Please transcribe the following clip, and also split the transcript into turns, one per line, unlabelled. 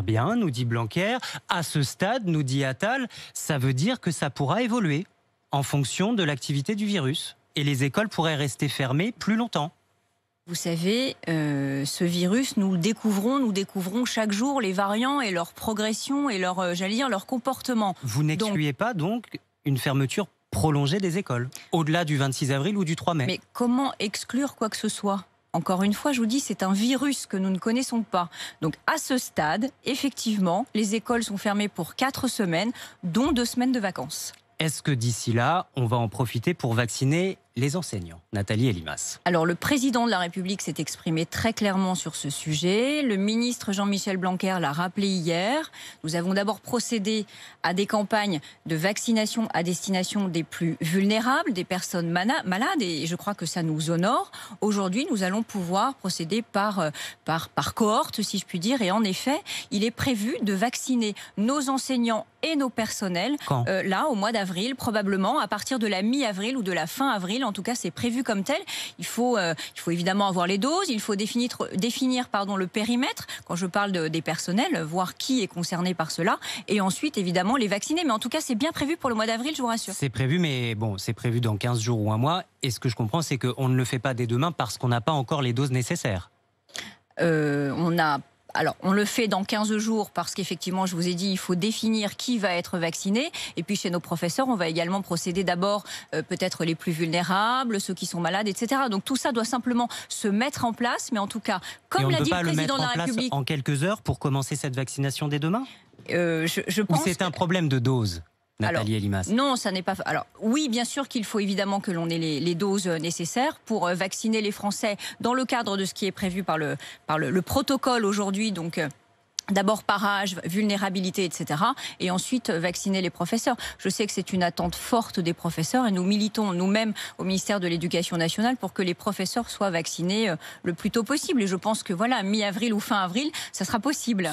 bien, nous dit Blanquer. À ce stade, nous dit Attal, ça veut dire que ça pourra évoluer en fonction de l'activité du virus. Et les écoles pourraient rester fermées plus longtemps.
Vous savez, ce virus, nous découvrons chaque jour les variants et leur progression et leur comportement.
Vous n'excluez pas donc une fermeture prolongée des écoles, au-delà du 26 avril ou du 3 mai?
Mais comment exclure quoi que ce soit ? Encore une fois, je vous dis, c'est un virus que nous ne connaissons pas. Donc à ce stade, effectivement, les écoles sont fermées pour 4 semaines, dont 2 semaines de vacances.
Est-ce que d'ici là, on va en profiter pour vacciner les enseignants? Nathalie Elimas.
Alors le président de la République s'est exprimé très clairement sur ce sujet. Le ministre Jean-Michel Blanquer l'a rappelé hier. Nous avons d'abord procédé à des campagnes de vaccination à destination des plus vulnérables, des personnes malades, et je crois que ça nous honore. Aujourd'hui, nous allons pouvoir procéder par cohorte, si je puis dire. Et en effet, il est prévu de vacciner nos enseignants et nos personnels là au mois d'avril, probablement à partir de la mi-avril ou de la fin avril. En tout cas, c'est prévu comme tel. Il faut évidemment avoir les doses, il faut définir le périmètre, quand je parle des personnels, voir qui est concerné par cela, et ensuite, évidemment, les vacciner. Mais en tout cas, c'est bien prévu pour le mois d'avril, je vous rassure.
C'est prévu, mais bon, c'est prévu dans 15 jours ou un mois. Et ce que je comprends, c'est qu'on ne le fait pas dès demain parce qu'on n'a pas encore les doses nécessaires.
On le fait dans 15 jours parce qu'effectivement, je vous ai dit, il faut définir qui va être vacciné. Et puis chez nos professeurs, on va également procéder d'abord peut-être les plus vulnérables, ceux qui sont malades, etc. Donc tout ça doit simplement se mettre en place. Mais en tout cas, comme l'a dit le président de la République...
En quelques heures pour commencer cette vaccination dès demain?
je pense
Ou c'est un problème de dose? Nathalie Elimas.
Non, ça n'est pas... Alors, oui, bien sûr qu'il faut évidemment que l'on ait les doses nécessaires pour vacciner les Français dans le cadre de ce qui est prévu par le protocole aujourd'hui, donc... D'abord par âge, vulnérabilité, etc. Et ensuite vacciner les professeurs. Je sais que c'est une attente forte des professeurs et nous militons nous-mêmes au ministère de l'Éducation nationale pour que les professeurs soient vaccinés le plus tôt possible. Et je pense que voilà, mi-avril ou fin avril, ça sera possible.